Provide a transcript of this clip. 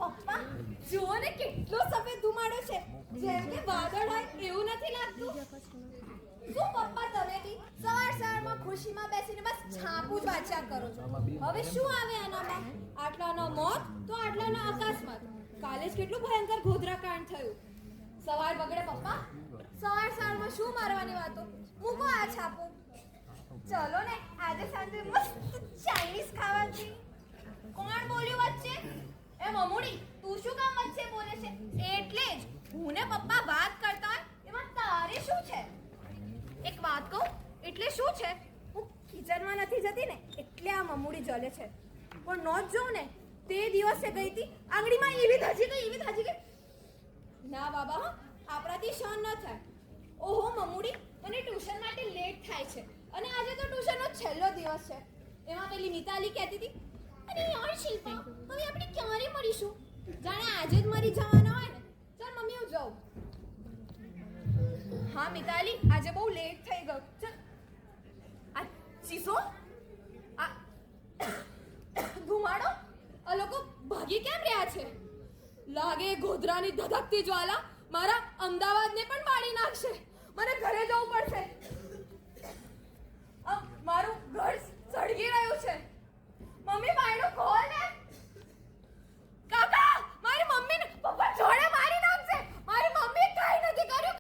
પપ્પા જુઓ ને કેટલો સફેદ ધુમાડો છે, જેમ કે વાદળ હોય એવું નથી લાગતું? શું પપ્પા તમે બી સવારમાં ખુશીમાં બેસીને બસ છાપું જ વાંચ્યા કરો છો? હવે શું આવે આનામાં? આટલાનો મોત તો આટલાનો અકસ્માત. કાલે જ કેટલું ભયંકર ગોધરાકાંડ થયું. સવાર બગડે પપ્પા, સવારમાં શું મારવાની વાતો? મૂકો આ છાપું. ચલો ને આજે સાંજે મસ્ત ચાઇનીઝ ખાવાથી. કોણ બોલ્યું વચ્ચે? એ મમુડી, તું શું કામ વચ્ચે બોલે છે? એટલે જ હું ને પપ્પા વાત કરતા હોય એમાં તારે શું છે? એક વાત કહું, એટલે શું છે? હું કિચનમાં નથી જતી ને એટલે આ મમુડી જલે છે. પણ નો જ જોઉં ને તે દિવસે ગઈ હતી આંગળીમાં એવી થાજી ગઈ. ના બાબા હો, આપણાથી સહન ન થાય. ઓહો મમુડી, મને ટ્યુશન માટે લેટ થાય છે અને આજે તો ટ્યુશનનો છેલ્લો દિવસ છે. એમાં પેલી મિતાલી કહેતી હતી, અરે યાર શિલ્પા, હવે આપણે ક્યારે મળીશું? જાણે આજે જ મરી જવાના હોય ને. ચાલ મમ્મી હું જાઉં. હા મિતાલી, આજે બહુ લેટ થઈ ગયું. ચાલ. આ ચીસો, આ ધુમાડો, આ લોકો ભાગી કેમ રહ્યા છે? લાગે ગોધરાની ધધકતી જ્વાલા મારા અમદાવાદને પણ બાળી નાખશે. મને ઘરે જવું પડશે. મારું ઘર